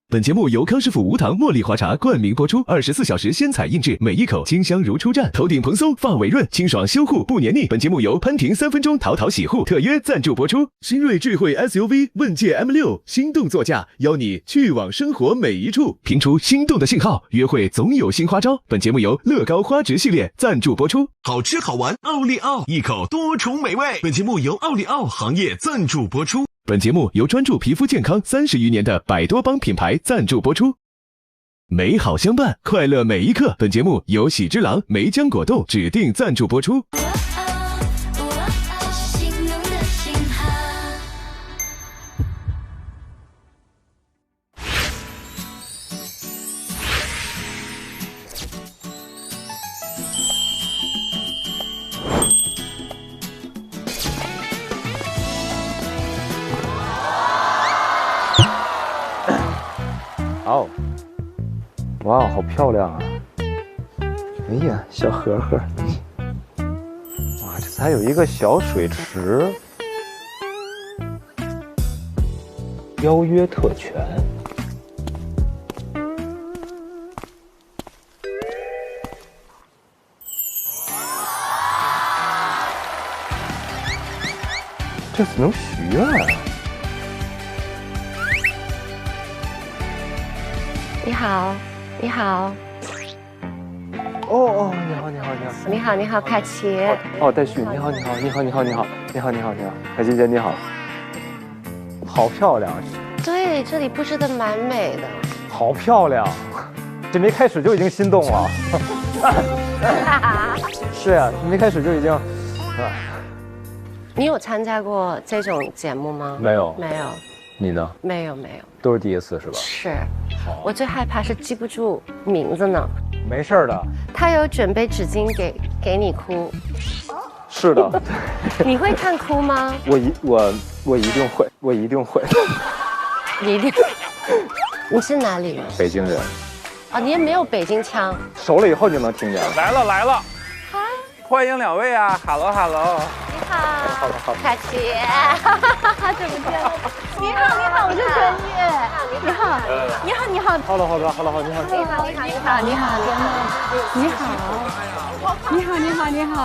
本节目由康师傅无糖茉莉花茶冠名播出，24小时鲜采印制，每一口清香如初绽，头顶蓬松，发尾润，清爽修护不黏腻。本节目由潘婷3分钟淘淘洗护特约赞助播出。新锐智慧 SUV 问界 M6心动座驾，邀你去往生活每一处，评出心动的信号，约会总有新花招。本节目由乐高花植系列赞助播出。好吃好玩，奥利奥，一口多重美味。本节目由奥利奥行业赞助播出。本节目由专注皮肤健康30余年的百多邦品牌赞助播出。美好相伴，快乐每一刻。本节目由喜之郎梅浆果冻指定赞助播出。哦，哇，好漂亮啊！哎呀，小盒盒，哇，这还有一个小水池，邀约特权。这次能许愿啊！你好，你好。哦，你好，你好，你好，你好，你好，凯奇。哦，戴旭，你好，你好，你好，你好，你好，你好，你好，你好，海姐姐你好，好漂亮。对，这里布置的蛮美的。好漂亮，这没开始就已经心动了。是呀，没开始就已经。你有参加过这种节目吗？没有，没有。你呢？没有，没有，都是第一次是吧？是。我最害怕是记不住名字呢。没事的。他有准备纸巾给你哭。是的。你会看哭吗？我一定会，我一定会。你一定。你是哪里人？北京人。啊，你也没有北京腔。熟了以后就能听见了。来了来了。嗨，欢迎2位啊 ！Hello Hello。你好。好，凯奇。好久不见了。你好，你好，我是陈烨。你好，你好，你好。好了好了好了好，你好。你好，你好，你好，你好，你好，你好，你好，你好。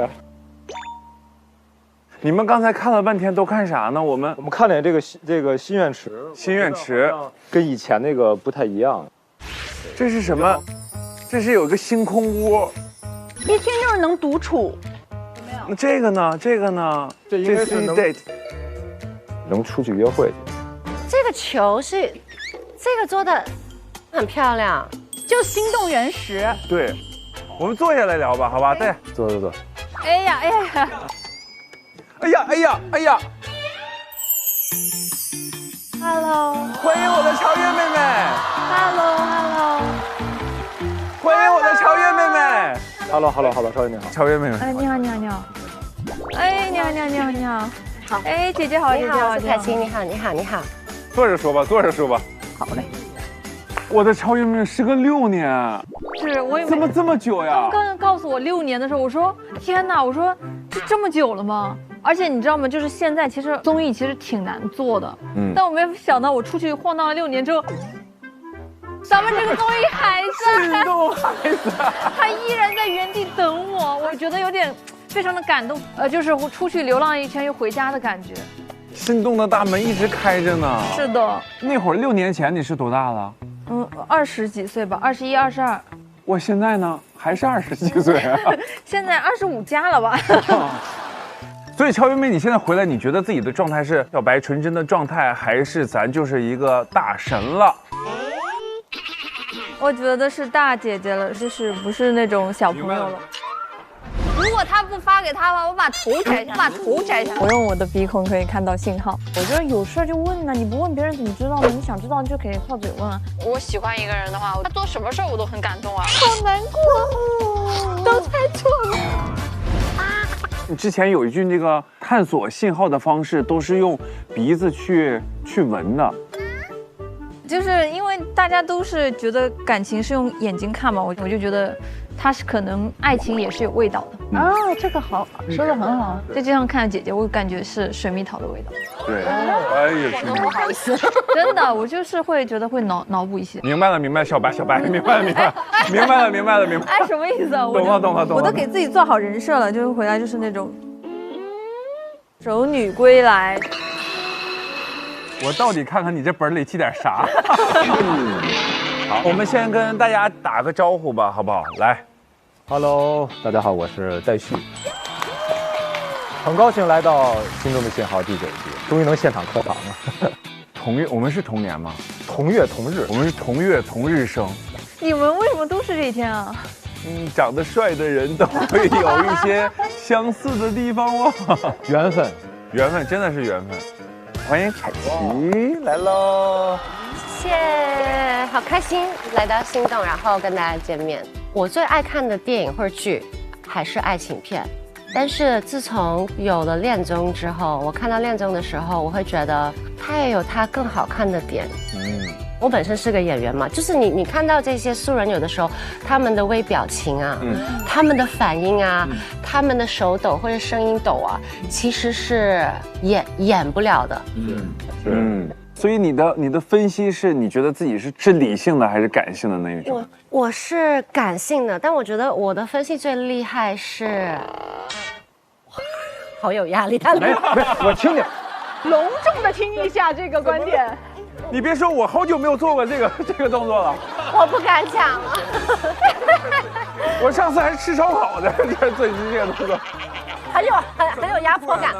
呀！你们刚才看了半天都看啥呢？我们看了这个心愿池，心愿池跟以前那个不太一样。这是什么？这是有一个星空屋，一听就是能独处。那这个呢？这个呢？这应该是能出去约会去。这个球是这个做的很漂亮，就心动原石。对，我们坐下来聊吧，好吧？对，坐。哎呀哎呀，哎呀哎呀哎呀 ！Hello， 欢迎我的乔越妹妹。Hello， 欢迎我的乔越妹妹。Hello， 乔越你好。乔越妹妹。哎，你好，你好，你好。哎，你好，你好，你好，你好。好。哎，姐姐好，姐姐好，我是凯奇，你好，你好，你好。坐着说吧，坐着说吧。好嘞。我的乔越妹妹是个6年。是，我也怎么这么久呀？他们刚刚告诉我6年的时候，我说天哪，我说这么久了吗？而且你知道吗？就是现在其实综艺其实挺难做的，但我没有想到我出去晃荡了6年之后，咱们这个综艺还在，心动还在，他依然在原地等我，我觉得有点非常的感动，就是出去流浪一圈又回家的感觉。心动的大门一直开着呢。是的。那会儿6年前你是多大了？20几岁吧，21、22。我现在呢还是20几岁啊。现在25加了吧？所以乔越妹，你现在回来，你觉得自己的状态是小白纯真的状态，还是咱就是一个大神了？我觉得是大姐姐了，就是不是那种小朋友了。如果他不发给他的话，我把头摘下。我用我的鼻孔可以看到信号。我觉得有事就问呢，你不问别人怎么知道呢？你想知道就可以靠嘴问啊。我喜欢一个人的话，他做什么事我都很感动啊。好难过，都猜错了。你之前有一句那个探索信号的方式都是用鼻子去闻的，就是因为大家都是觉得感情是用眼睛看嘛，我就觉得它是可能爱情也是有味道的。啊，这个好，说的很好。在街上看到姐姐，我感觉是水蜜桃的味道。对，哎呀，不好意思，真的，我就是会觉得会脑补一些。明白了，小白，明白了。哎，什么意思啊？懂了。我都给自己做好人设了，就是回来就是那种熟女归来。我到底看看你这本里记点啥？好，我们先跟大家打个招呼吧，好不好？来 Hello， 大家好，我是戴旭，很高兴来到心中的信号第9季，终于能现场客场了。我们是同年吗？同月同日，我们是同月同日生。你们为什么都是这一天啊？长得帅的人都会有一些相似的地方哦。缘分真的是缘分。欢迎凯琪来喽！谢谢，好开心来到心动，然后跟大家见面。我最爱看的电影或者剧还是爱情片，但是自从有了恋综之后，我看到恋综的时候，我会觉得它也有它更好看的点。我本身是个演员嘛，就是你看到这些素人，有的时候他们的微表情啊，他们的反应啊，他们的手抖或者声音抖啊，其实是演不了的。所以你的分析是你觉得自己是理性的还是感性的那一种？我是感性的，但我觉得我的分析最厉害是，好有压力。没，我听听，隆重的听一下这个观点。你别说，我好久没有做过这个动作了。我不敢讲。我上次还是吃烧烤的，这做这个动作，很有压迫感。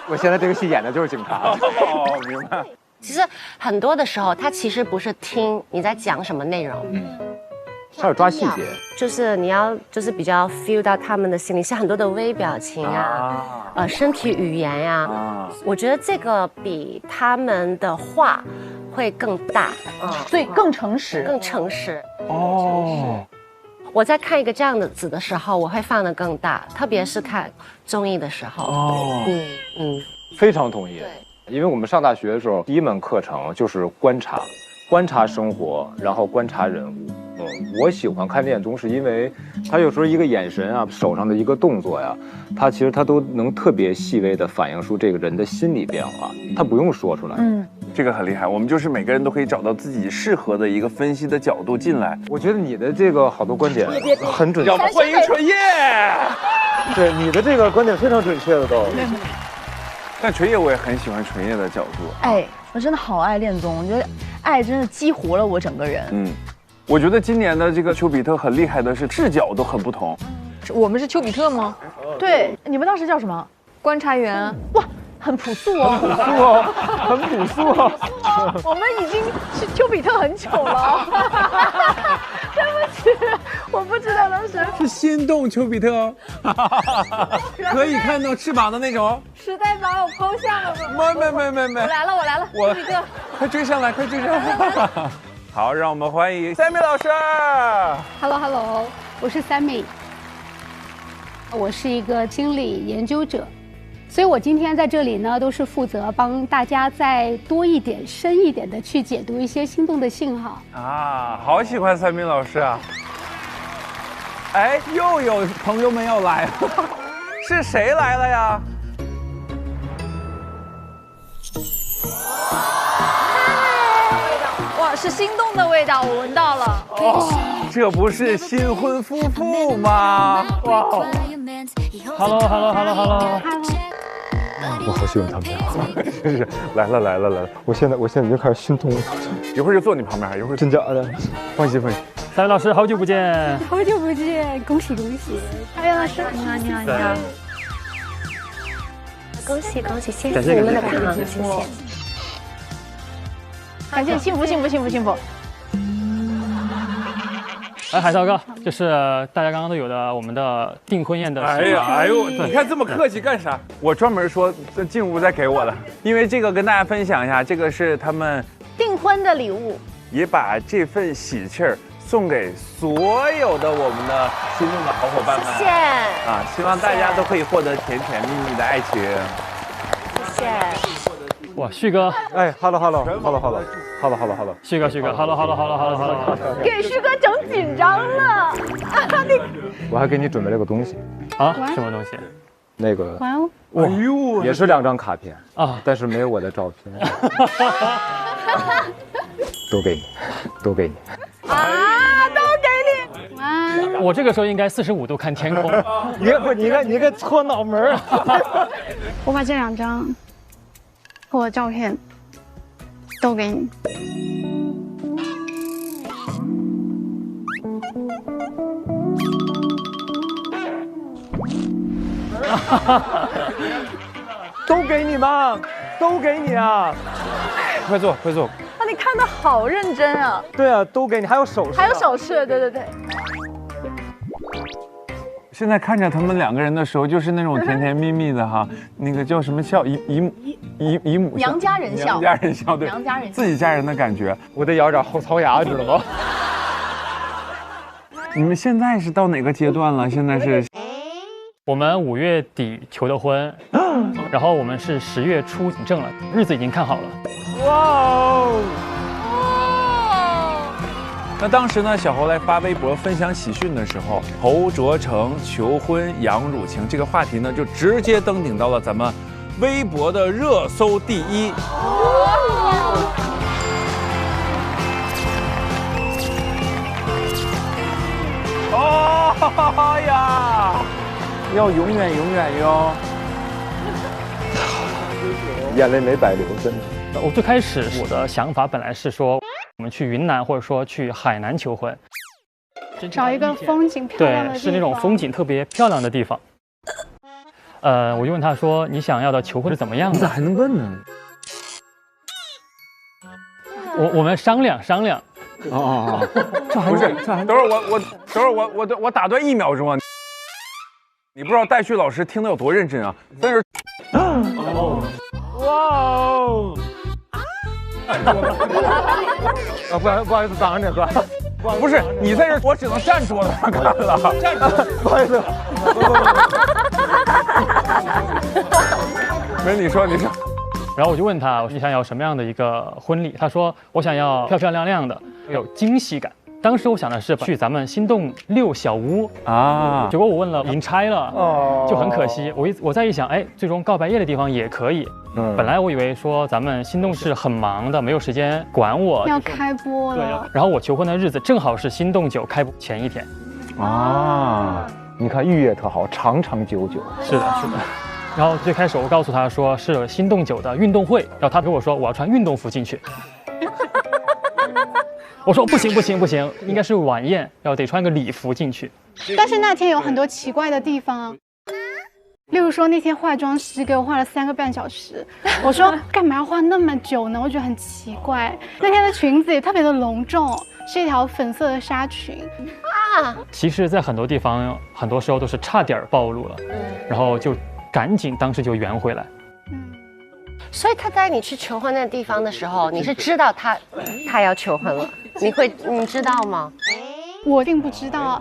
我现在这个戏演的就是警察。哦，明白。其实很多的时候，他其实不是听你在讲什么内容，他有抓细节，就是你要就是比较 feel 到他们的心里，是很多的微表情啊，身体语言呀，我觉得这个比他们的话会更大，所以更诚实，更诚实。哦，我在看一个这样的子的时候，我会放得更大，特别是看综艺的时候。哦，非常同意。对，因为我们上大学的时候，第一门课程就是观察生活，然后观察人物。我喜欢看恋综，是因为他有时候一个眼神啊，手上的一个动作呀，他其实他都能特别细微的反映出这个人的心理变化，他不用说出来。这个很厉害。我们就是每个人都可以找到自己适合的一个分析的角度进来。我觉得你的这个好多观点很准确。要不欢迎纯叶。对，你的这个观点非常准确的都。但纯叶我也很喜欢纯叶的角度。哎，我真的好爱恋综，我觉得爱真的激活了我整个人。我觉得今年的这个丘比特很厉害的是视角都很不同。我们是丘比特吗？对，你们当时叫什么？观察员。哇，很朴素哦，很朴素哦。我们已经是丘比特很久了。对不起，我不知道当时是心动丘比特哦，可以看到翅膀的那种。时代把我抛下了吗？没。我来了，丘比特。快追上来！好，让我们欢迎Sammy老师。Hello， 我是 Sammy， 我是一个心理研究者，所以我今天在这里呢，都是负责帮大家再多一点、深一点的去解读一些心动的信号啊。好喜欢Sammy老师啊！哎，又有朋友们要来了，是谁来了呀？哇，是心动的味道，我闻到了。这不是新婚夫妇吗？哇 ！Hello， 我好喜欢他们俩，真是来了！我现在已经开始心动了，一会儿就坐你旁边，一会儿真假的，放心。三位老师，好久不见！好久不见，恭喜！哎呀，老师，你好！恭喜！谢谢你们的糖，谢谢。感谢幸福！哎，海涛哥，就是大家刚刚都有的我们的订婚宴的。哎呦，你看这么客气干啥？我专门说进屋再给我的，因为这个跟大家分享一下，这个是他们订婚的礼物，也把这份喜气儿送给所有的我们的心动的好伙伴们。谢谢啊，希望大家都可以获得甜甜蜜蜜的爱情。谢谢。哇，旭哥，哎，hello，旭哥，hello，给旭哥整紧张了。我还给你准备了个东西啊，什么东西？那个，哇哦，哇哟，也是2张卡片啊，但是没有我的照片。都给你。啊，都给你！哇，我这个时候应该45度看天空。你个搓脑门。我把这2张和我的照片都给你。都给你嘛，都给你啊！快坐。那你看的好认真啊！对啊，都给你，还有手势。还有手势，对。现在看着他们2个人的时候，就是那种甜甜蜜蜜的哈，那个叫什么笑，姨母笑，娘家人笑，对，娘家人笑，自己家人的感觉。我得咬点后槽牙，知道吗？你们现在是到哪个阶段了？现在是我们5月底求的婚，然后我们是10月初领证了，日子已经看好了。哇哦！那当时呢，小侯来发微博分享喜讯的时候，侯卓成求婚杨汝晴这个话题呢，就直接登顶到了咱们微博的热搜第1。哦呀，要永远哟！眼泪没白流，真的。我最开始我的想法本来是说，我们去云南或者说去海南求婚，找一个风景漂亮的地方，对，是那种风景特别漂亮的地方。我就问他说：“你想要的求婚是怎么样的？”你咋还能问呢？我们商量。哦，这还不是？等会儿我打断1秒钟啊！你不知道戴旭老师听得有多认真啊！但是，哇哦！啊，不好意思，挡着你哥。不是你在这，我只能站桌子上看了。站着，不好意思。没，你说。然后我就问他，你想要什么样的一个婚礼？他说我想要漂漂亮亮的，有惊喜感。当时我想的是去咱们心动6小屋啊，结果我问了，已经拆了，就很可惜。我再一想，哎，最终告白夜的地方也可以。本来我以为说咱们心动是很忙的，没有时间管我，要开播了。然后我求婚的日子正好是心动9开播前1天。啊，你看寓意特好，长长久久。是的。然后最开始我告诉他说是心动9的运动会，然后他跟我说我要穿运动服进去。我说不行，应该是晚宴，得穿个礼服进去。但是那天有很多奇怪的地方啊，例如说那天化妆师给我化了3个半小时，我说干嘛要化那么久呢？我觉得很奇怪。那天的裙子也特别的隆重，是一条粉色的纱裙啊。其实，在很多地方，很多时候都是差点暴露了，然后就赶紧当时就圆回来。所以他带你去求婚那个地方的时候，你是知道他要求婚了，你知道吗？我并不知道，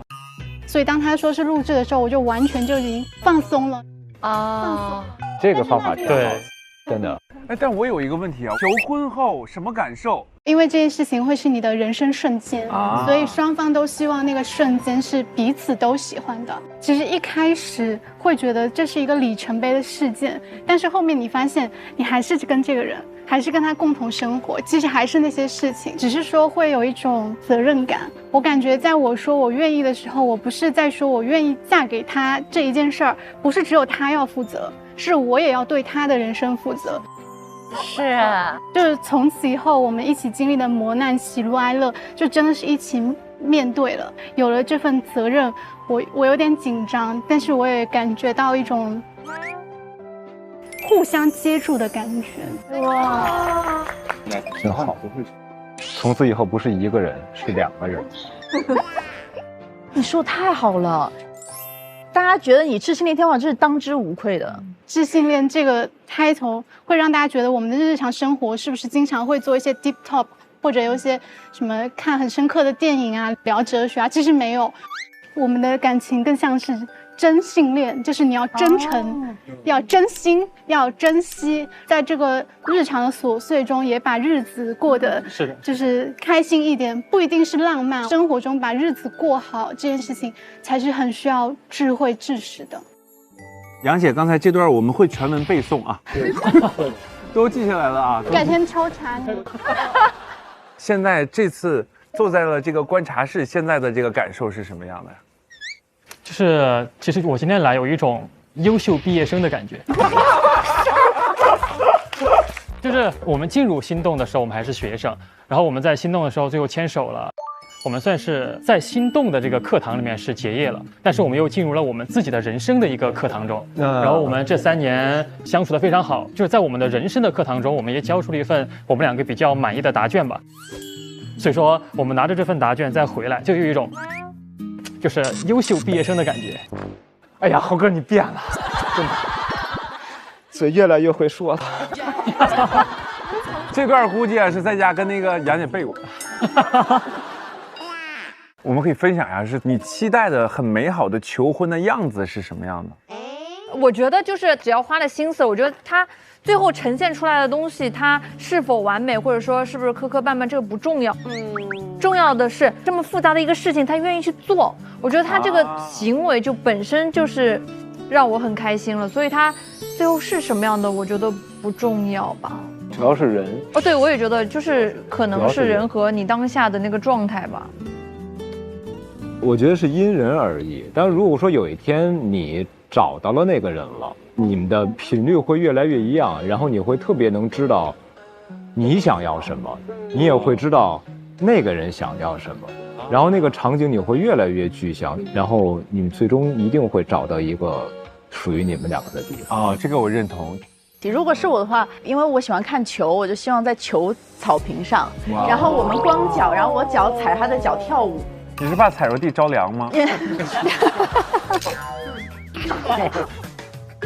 所以当他说是录制的时候，我就完全就已经放松了啊。这个方法挺好，对，真的。哎，但我有一个问题啊，求婚后什么感受？因为这件事情会是你的人生瞬间，所以双方都希望那个瞬间是彼此都喜欢的。其实一开始会觉得这是一个里程碑的事件，但是后面你发现你还是跟这个人，还是跟他共同生活，其实还是那些事情，只是说会有一种责任感。我感觉在我说我愿意的时候，我不是在说我愿意嫁给他这一件事儿，不是只有他要负责，是我也要对他的人生负责。是啊，就是从此以后我们一起经历的磨难、喜怒哀乐，就真的是一起面对了。有了这份责任，我有点紧张，但是我也感觉到一种互相接住的感觉。哇，真好。从此以后不是1个人，是2个人。你说太好了，大家觉得你知性恋天王这是当之无愧的。知性恋这个 title 会让大家觉得我们的日常生活是不是经常会做一些 deep talk， 或者有一些什么看很深刻的电影啊，聊哲学啊？其实没有，我们的感情更像是真性恋，就是你要真诚，要真心，要珍惜，在这个日常的琐碎中，也把日子过得是的，就是开心一点，不一定是浪漫，生活中把日子过好这件事情，才是很需要智慧知识的。杨姐，刚才这段我们会全文背诵啊，都记下来了啊。改天抽查你。现在这次坐在了这个观察室，现在的这个感受是什么样的呀？就是其实我今天来有一种优秀毕业生的感觉。就是我们进入心动的时候，我们还是学生，然后我们在心动的时候最后牵手了。我们算是在心动的这个课堂里面是结业了，但是我们又进入了我们自己的人生的一个课堂中。然后我们这3年相处得非常好，就是在我们的人生的课堂中，我们也交出了一份我们2个比较满意的答卷吧。所以说，我们拿着这份答卷再回来，就有一种就是优秀毕业生的感觉。哎呀，豪哥你变了，真的，嘴越来越会说了。这段估计啊是在家跟那个杨姐背过。我们可以分享一下，是你期待的很美好的求婚的样子是什么样的？我觉得就是只要花了心思，我觉得他最后呈现出来的东西，它是否完美，或者说是不是磕磕绊绊，这个不重要。重要的是这么复杂的一个事情，他愿意去做。我觉得他这个行为就本身就是让我很开心了，所以他最后是什么样的，我觉得不重要吧。主要是人。哦，对，我也觉得就是可能是人和你当下的那个状态吧。我觉得是因人而异，但如果说有一天你找到了那个人了，你们的频率会越来越一样，然后你会特别能知道你想要什么，你也会知道那个人想要什么，然后那个场景你会越来越具象，然后你们最终一定会找到一个属于你们2个的地方。啊，这个我认同。如果是我的话，因为我喜欢看球，我就希望在球草坪上，然后我们光脚，然后我脚踩他的脚跳舞。你是怕踩着地着凉吗？对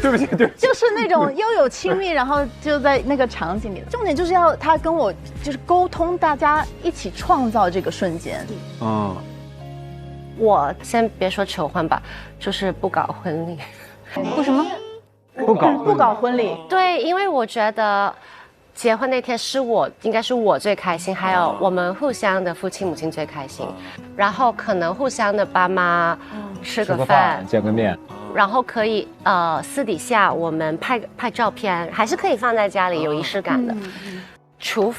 不起，对不起，就是那种又有亲密，然后就在那个场景里。重点就是要他跟我就是沟通，大家一起创造这个瞬间。我先别说求婚吧，就是不搞婚礼。为什么？不搞婚礼？对，因为我觉得结婚那天应该是我最开心，还有我们互相的父亲母亲最开心，然后可能互相的爸妈吃个饭见个面，然后可以私底下我们拍照片，还是可以放在家里有仪式感的，除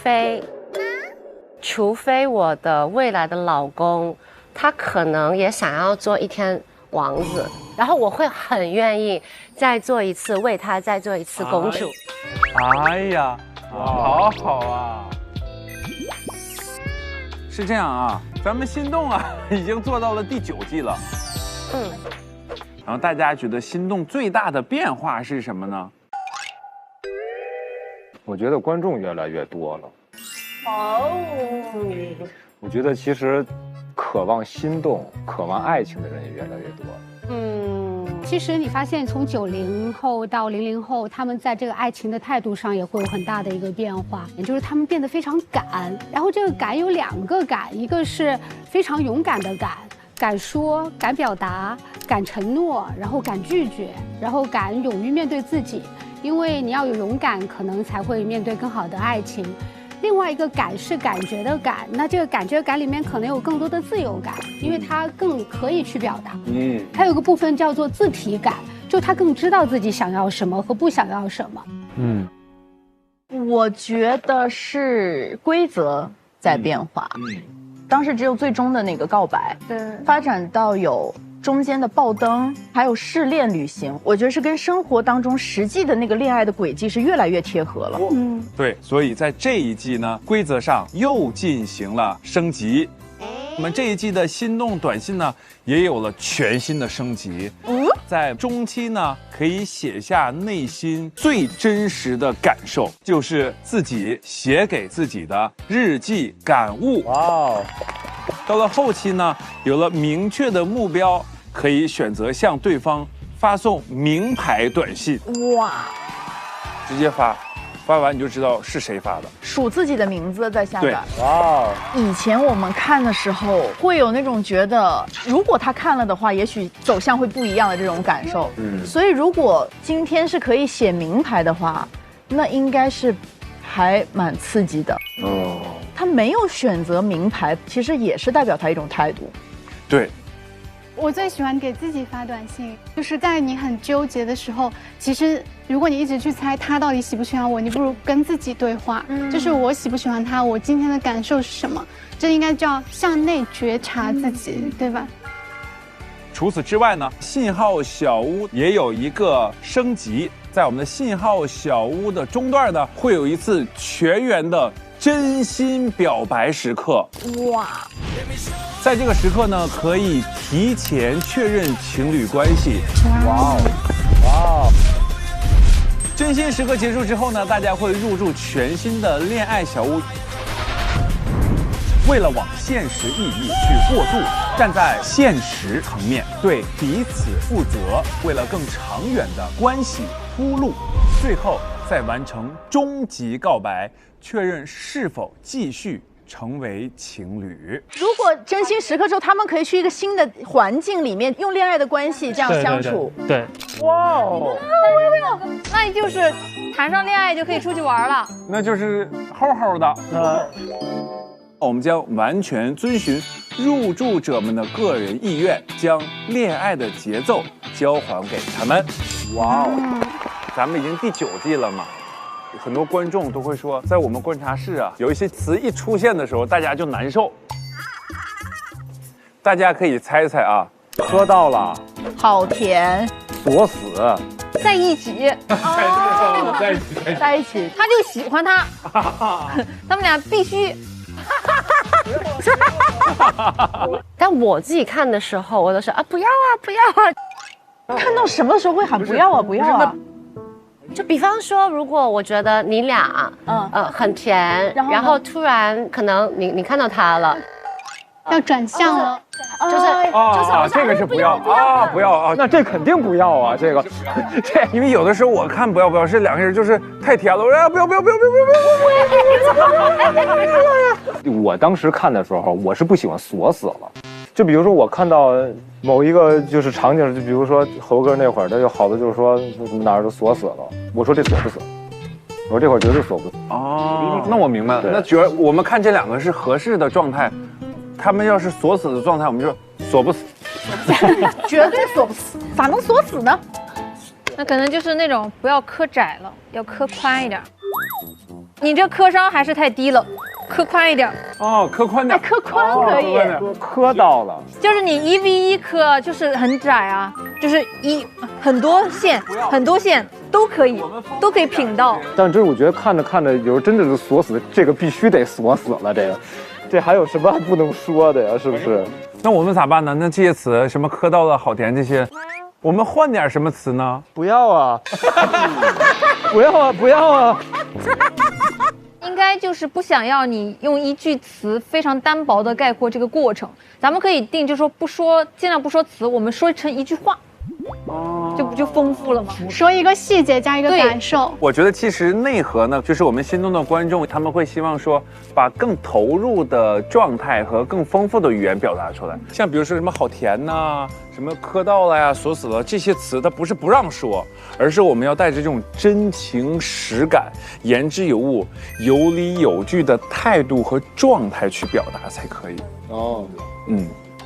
非我的未来的老公他可能也想要做一天王子，然后我会很愿意再做一次，为他再做一次公主。哎呀，好好啊！是这样啊，咱们心动啊已经做到了第9季了。然后大家觉得心动最大的变化是什么呢？我觉得观众越来越多了。我觉得其实渴望心动、渴望爱情的人也越来越多。其实你发现从90后到00后，他们在这个爱情的态度上也会有很大的一个变化，也就是他们变得非常敢。然后这个敢有2个敢，一个是非常勇敢的敢，敢说、敢表达、敢承诺，然后敢拒绝，然后敢勇于面对自己。因为你要有勇敢，可能才会面对更好的爱情。另外一个感是感觉的感，那这个感觉感里面可能有更多的自由感，因为它更可以去表达。还有一个部分叫做自体感，就他更知道自己想要什么和不想要什么。我觉得是规则在变化。当时只有最终的那个告白，发展到有中间的爆灯，还有试炼旅行，我觉得是跟生活当中实际的那个恋爱的轨迹是越来越贴合了。对，所以在这一季呢，规则上又进行了升级。我们这一季的心动短信呢，也有了全新的升级。在中期呢，可以写下内心最真实的感受，就是自己写给自己的日记感悟。到了后期呢，有了明确的目标，可以选择向对方发送名牌短信。直接发。发完你就知道是谁发的，数自己的名字在下边。哇，以前我们看的时候会有那种觉得，如果他看了的话，也许走向会不一样的这种感受。所以如果今天是可以写名牌的话，那应该是还蛮刺激的。哦，他没有选择名牌，其实也是代表他一种态度。对。我最喜欢给自己发短信，就是在你很纠结的时候，其实如果你一直去猜他到底喜不喜欢我，你不如跟自己对话，就是我喜不喜欢他，我今天的感受是什么，这应该叫向内觉察自己，对吧？除此之外呢，信号小屋也有一个升级，在我们的信号小屋的中段呢，会有一次全员的真心表白时刻。哇！在这个时刻呢，可以提前确认情侣关系。哇哦，哇哦！真心时刻结束之后呢，大家会入住全新的恋爱小屋。为了往现实意义去过渡，站在现实层面对彼此负责，为了更长远的关系铺路，最后再完成终极告白，确认是否继续成为情侣。如果真心时刻之后，他们可以去一个新的环境里面，用恋爱的关系这样相处。对，哇哦，那就是谈上恋爱就可以出去玩了。那就是齁齁的。我们将完全遵循入住者们的个人意愿，将恋爱的节奏交还给他们。哇哦，咱们已经第9季了嘛。很多观众都会说，在我们观察室啊，有一些词一出现的时候，大家就难受。大家可以猜一猜啊，喝到了，好甜，锁死，在一起，在一起，他就喜欢他，他们俩必须。但我自己看的时候，我都是啊不要啊不要啊。看到什么时候会喊不要啊不要啊？就比方说，如果我觉得你俩很甜，然后突然可能你看到他了，要转向了，就是这个是不要啊不要啊，那这肯定不要啊，这因为有的时候我看不要不要是两个人就是太甜了，我说不要。我当时看的时候，我是不喜欢锁死了。就比如说我看到某一个就是场景，就比如说猴哥那会儿，他就好多就是说哪儿都锁死了，我说这锁不死，我说这会儿绝对锁不死。哦，那我明白了。那觉得我们看这两个是合适的状态，他们要是锁死的状态，我们就锁不死，绝对锁不死，咋能锁死呢？那可能就是那种不要磕窄了，要磕宽一点。你这磕伤还是太低了，磕宽一点。哦，磕宽点，磕宽可以，磕到了。就是你1v1磕就是很窄啊，就是很多线都可以品到。但这我觉得看着有时候真的是锁死，这个必须得锁死了，这还有什么不能说的呀？是不是？那我们咋办呢？那这些词什么磕到了、好甜这些，我们换点什么词呢？不要啊！不要啊！应该就是不想要你用一句词非常单薄的概括这个过程，咱们可以定，就是说尽量不说词，我们说成一句话，这不就丰富了吗？说一个细节加一个感受。我觉得其实内核呢，就是我们心动的观众，他们会希望说，把更投入的状态和更丰富的语言表达出来。像比如说什么好甜呐，什么磕到了呀、锁死了这些词，它不是不让说，而是我们要带着这种真情实感、言之有物、有理有据的态度和状态去表达才可以。哦，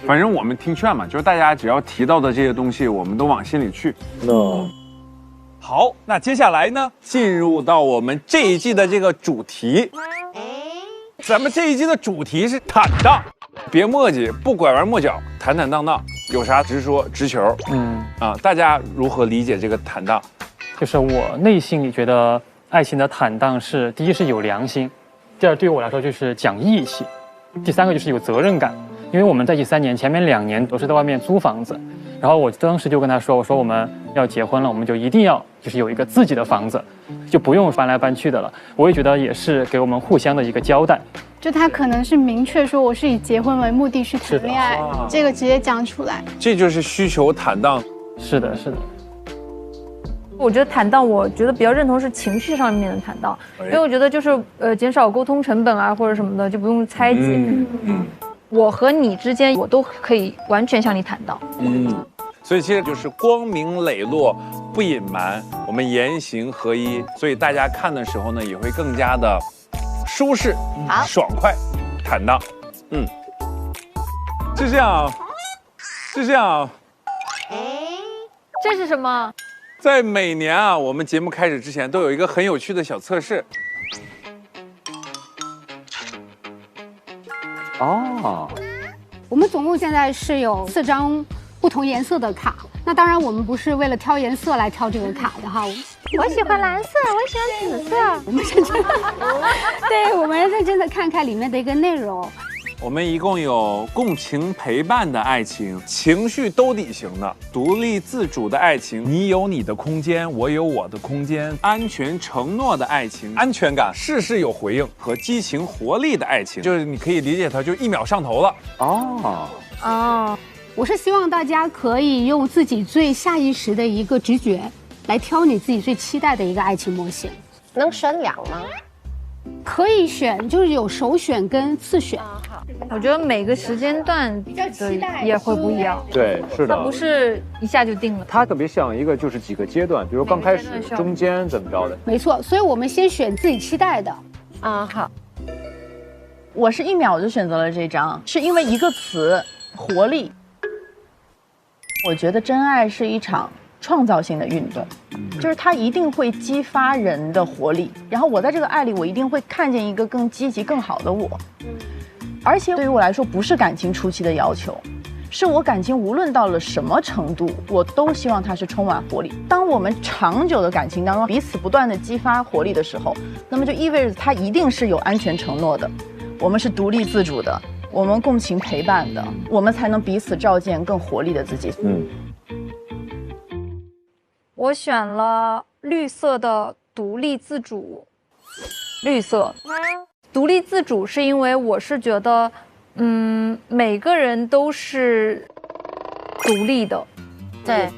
反正我们听劝嘛，就是大家只要提到的这些东西，我们都往心里去。好，那接下来呢，进入到我们这一季的这个主题。咱们这一季的主题是坦荡，别墨迹，不拐弯抹角，坦坦荡荡，有啥直说直球。大家如何理解这个坦荡？就是我内心里觉得爱情的坦荡是，第一是有良心，第二对于我来说就是讲义气，第三个就是有责任感。因为我们在一起3年，前面2年都是在外面租房子，然后我当时就跟他说，我说我们要结婚了，我们就一定要就是有一个自己的房子，就不用搬来搬去的了。我也觉得也是给我们互相的一个交代。就他可能是明确说我是以结婚为目的去谈恋爱，这个直接讲出来，这就是需求坦荡。是的，是的。我觉得坦荡，我觉得比较认同是情绪上面的坦荡，因为我觉得就是减少沟通成本啊或者什么的，就不用猜忌。我和你之间，我都可以完全向你坦荡。所以其实就是光明磊落，不隐瞒，我们言行合一，所以大家看的时候呢，也会更加的舒适、爽快、坦荡。就这样。这是什么？在每年啊，我们节目开始之前都有一个很有趣的小测试。我们总共现在是有4张不同颜色的卡。那当然，我们不是为了挑颜色来挑这个卡的哈。我喜欢蓝色，我喜欢紫色。我们认真，对，我们认真的看看里面的一个内容。我们一共有共情陪伴的爱情，情绪兜底型的，独立自主的爱情，你有你的空间，我有我的空间，安全承诺的爱情，安全感，事事有回应和激情活力的爱情，就是你可以理解它就1秒上头了。我是希望大家可以用自己最下意识的一个直觉来挑你自己最期待的一个爱情模型。能选2吗？可以选，就是有首选跟次选。我觉得每个时间段的也会不一样。对，是的，它不是一下就定了。它特别像一个就是几个阶段，比如刚开始、中间怎么着的。没错，所以我们先选自己期待的。好。我是1秒就选择了这张，是因为一个词——活力。我觉得真爱是一场创造性的运动，就是它一定会激发人的活力。然后我在这个爱里，我一定会看见一个更积极、更好的我。而且对于我来说，不是感情初期的要求，是我感情无论到了什么程度，我都希望它是充满活力。当我们长久的感情当中彼此不断的激发活力的时候，那么就意味着它一定是有安全承诺的，我们是独立自主的，我们共情陪伴的，我们才能彼此照见更活力的自己。我选了绿色的独立自主。绿色独立自主是因为我是觉得每个人都是独立的，对，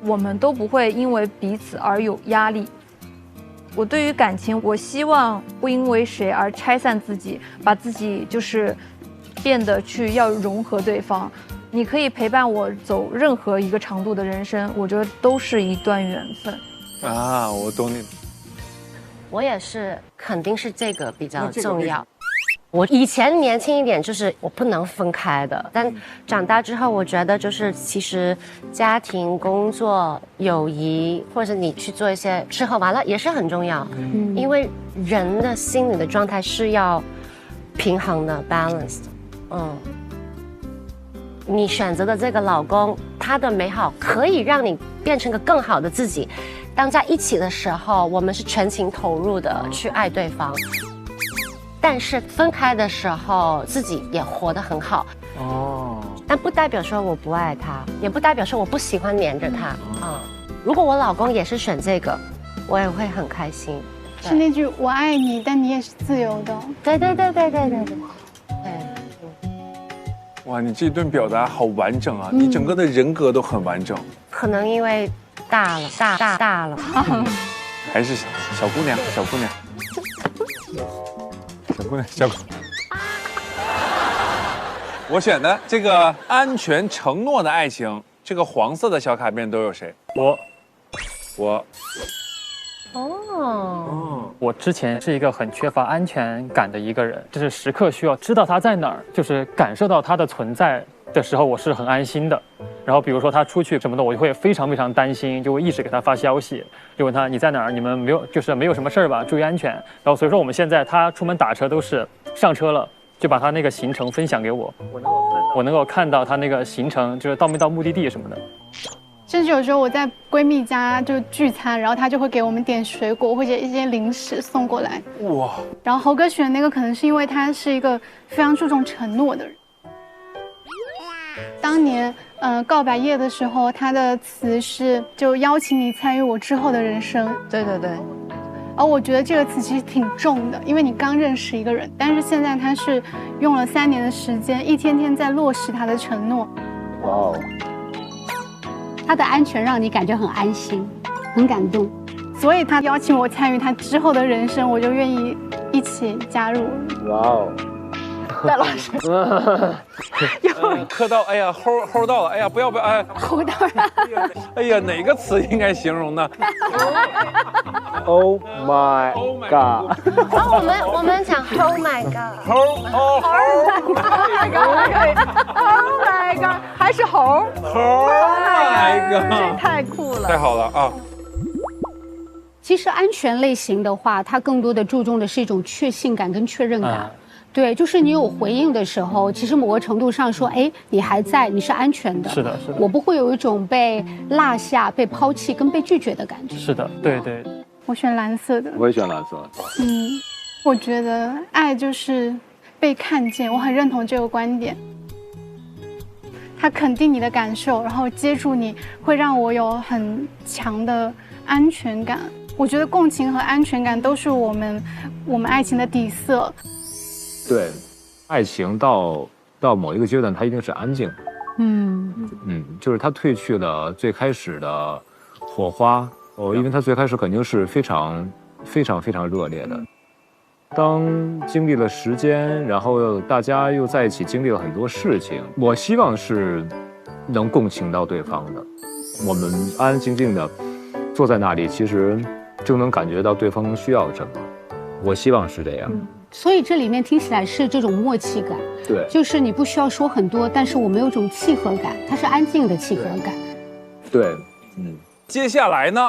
我们都不会因为彼此而有压力。我对于感情，我希望不因为谁而拆散自己，把自己就是变得去要融合对方。你可以陪伴我走任何一个长度的人生，我觉得都是一段缘分。我懂你。我也是，肯定是这个比较重要。我以前年轻一点，就是我不能分开的，但长大之后，我觉得就是其实家庭、工作、友谊，或者你去做一些吃喝玩乐也是很重要。因为人的心理的状态是要平衡的 ，balanced。你选择的这个老公，他的美好可以让你变成个更好的自己。当在一起的时候，我们是全情投入的去爱对方。但是分开的时候，自己也活得很好。但不代表说我不爱他，也不代表说我不喜欢黏着他。如果我老公也是选这个，我也会很开心。是那句我爱你，但你也是自由的。对。哇，你这一段表达好完整啊！你整个的人格都很完整。可能因为大了，还是小姑娘。我选的这个安全承诺的爱情，这个黄色的小卡片都有谁？我。我之前是一个很缺乏安全感的一个人，就是时刻需要知道他在哪儿，就是感受到他的存在的时候，我是很安心的。然后比如说他出去什么的，我就会非常担心，就会一直给他发消息，就问他你在哪儿，你们没有什么事儿吧，注意安全。然后所以说我们现在他出门打车都是上车了，就把他那个行程分享给我，我能够看到他那个行程，就是到没到目的地什么的。甚至有时候我在闺蜜家就聚餐，然后她就会给我们点水果或者一些零食送过来。哇！然后侯哥选那个可能是因为他是一个非常注重承诺的人。当年告白夜的时候，他的词是就邀请你参与我之后的人生。对。而我觉得这个词其实挺重的，因为你刚认识一个人，但是现在他是用了3年的时间，一天天在落实他的承诺。哇哦！他的安全让你感觉很安心。很感动。所以他邀请我参与他之后的人生，我就愿意一起加入。哇哦！戴老师，磕到，哎呀，齁到了，哎呀，不要，哎，齁到了，哎呀，哪个词应该形容呢 Oh my god！ 我们讲 Oh my god， 齁，Oh my god， 还是猴 ，Oh my god， 这太酷了，太好了啊！其实安全类型的话，它更多的注重的是一种确信感跟确认感。对，就是你有回应的时候，其实某个程度上说，哎，你还在，你是安全的。是的，是的。我不会有一种被落下、被抛弃跟被拒绝的感觉。是的，对对。我选蓝色的。我也选蓝色。我觉得爱就是被看见，我很认同这个观点。他肯定你的感受，然后接住你，会让我有很强的安全感。我觉得共情和安全感都是我们爱情的底色。对，爱情到某一个阶段，它一定是安静的。就是它褪去了最开始的火花因为它最开始肯定是非常热烈的。当经历了时间，然后大家又在一起经历了很多事情，我希望是能共情到对方的。我们安安静静的坐在那里，其实就能感觉到对方需要什么。我希望是这样。所以这里面听起来是这种默契感，对，就是你不需要说很多，但是我们有一种契合感，它是安静的契合感。对，接下来呢，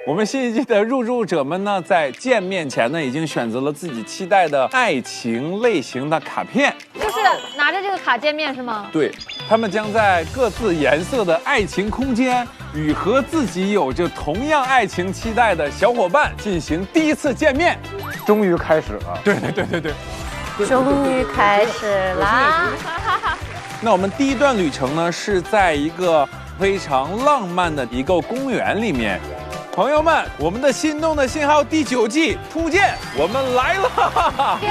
我们新一季的入住者们呢，在见面前呢，已经选择了自己期待的爱情类型的卡片，就是拿着这个卡见面是吗？对，他们将在各自颜色的爱情空间与和自己有着同样爱情期待的小伙伴进行第一次见面。终于开始了。对，终于开始啦！那我们第一段旅程呢，是在一个非常浪漫的一个公园里面。朋友们，我们的心动的信号第9季初见，我们来了！耶！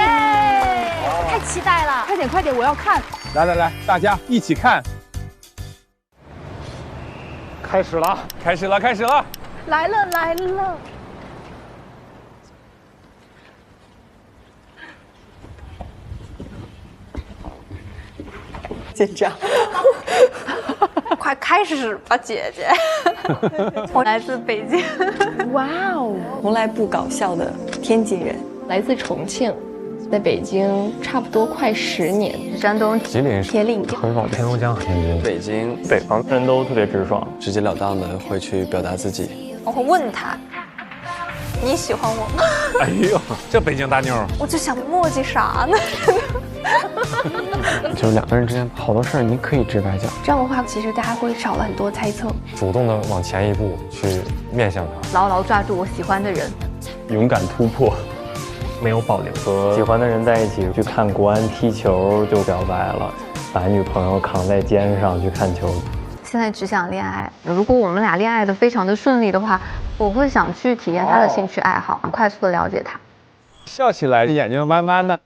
太期待了！快点，我要看！来，大家一起看！开始了！来了！紧张，快开始吧，姐姐。我来自北京。哇哦，从来不搞笑的天津人，来自重庆，在北京差不多快10年。山东吉林、铁岭、很好，黑龙江、天津、北京，北方人都特别直爽，直截了当的会去表达自己。我会问他，你喜欢我吗？哎呦，这北京大妞，我就想磨叽啥呢？就是2个人之间好多事儿，你可以直白讲。这样的话，其实大家会少了很多猜测。主动的往前一步去面向他，牢牢抓住我喜欢的人，勇敢突破，没有保留。和喜欢的人在一起去看国安踢球就表白了，把女朋友扛在肩上去看球。现在只想恋爱。如果我们俩恋爱的非常的顺利的话，我会想去体验他的兴趣爱好，快速的了解他。笑起来眼睛弯弯的。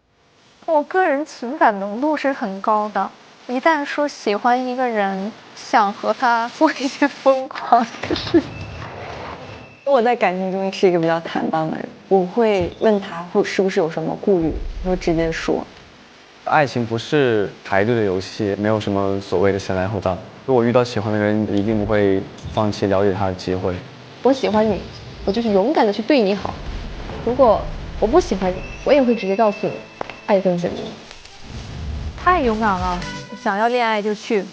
我个人情感浓度是很高的，一旦说喜欢一个人，想和他做一些疯狂的事。我在感情中是一个比较坦荡的人，我会问他是不是有什么顾虑，我会直接说。爱情不是排队的游戏，没有什么所谓的先来后到。如果遇到喜欢的人，一定不会放弃了解他的机会。我喜欢你，我就是勇敢的去对你好。如果我不喜欢你，我也会直接告诉你，爱更深。太勇敢了，想要恋爱就去。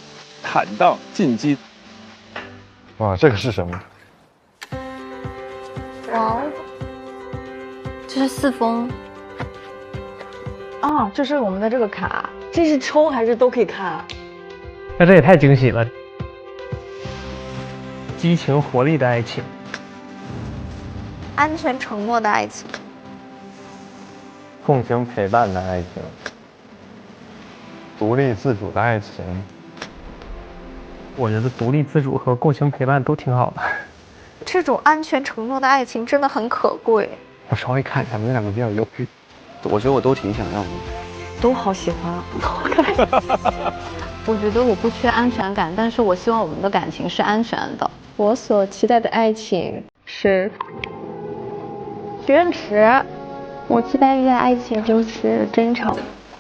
坦荡进击。哇，这个是什么？哇，这是4封。啊，这是我们的这个卡，这是抽还是都可以看啊？那这也太惊喜了！激情活力的爱情，安全承诺的爱情，共情陪伴的爱情，独立自主的爱情。我觉得独立自主和共情陪伴都挺好的。这种安全承诺的爱情真的很可贵。我稍微看一下，那2个比较犹豫。我觉得我都挺想要的，都好喜欢啊！我觉得我不缺安全感，但是我希望我们的感情是安全的。我所期待的爱情是许愿池。我期待遇见爱情就是真诚，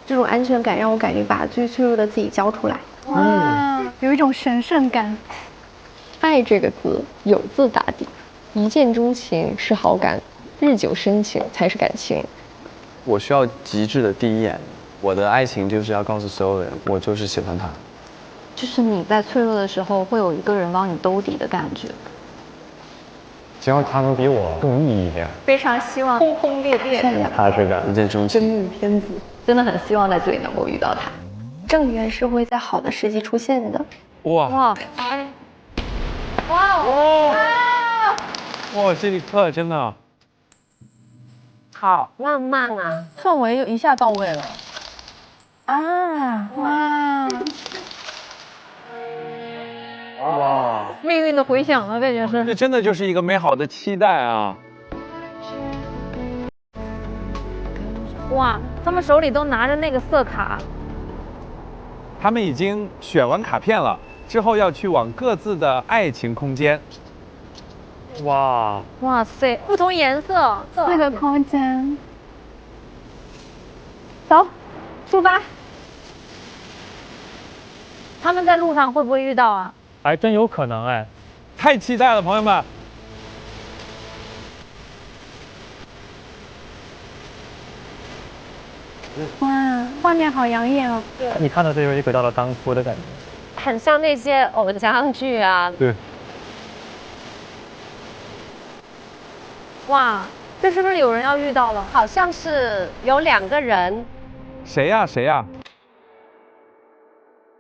这种安全感让我敢于把最脆弱的自己交出来。有一种神圣感。爱这个字有字打底，一见钟情是好感，日久生情才是感情。我需要极致的第一眼，我的爱情就是要告诉所有人，我就是喜欢他。就是你在脆弱的时候，会有一个人帮你兜底的感觉。希望他能比我更毅一点。非常希望轰轰烈烈、踏实感，一见钟情，真命天子，真的很希望在这里能够遇到他。正缘是会在好的时机出现的。哇哇哇，这一刻真的好浪漫啊！氛围一下到位了。哇，命运的回响了，这件事。这真的就是一个美好的期待啊！哇，他们手里都拿着那个色卡，他们已经选完卡片了，之后要去往各自的爱情空间。哇，哇塞，不同颜色4个空间，走，出发。他们在路上会不会遇到啊？还真有可能哎，太期待了，朋友们！哇，画面好养眼哦。你看到这有一个到了当初的感觉，很像那些偶像剧啊。对。哇，这是不是有人要遇到了？好像是有2个人。谁呀？谁呀？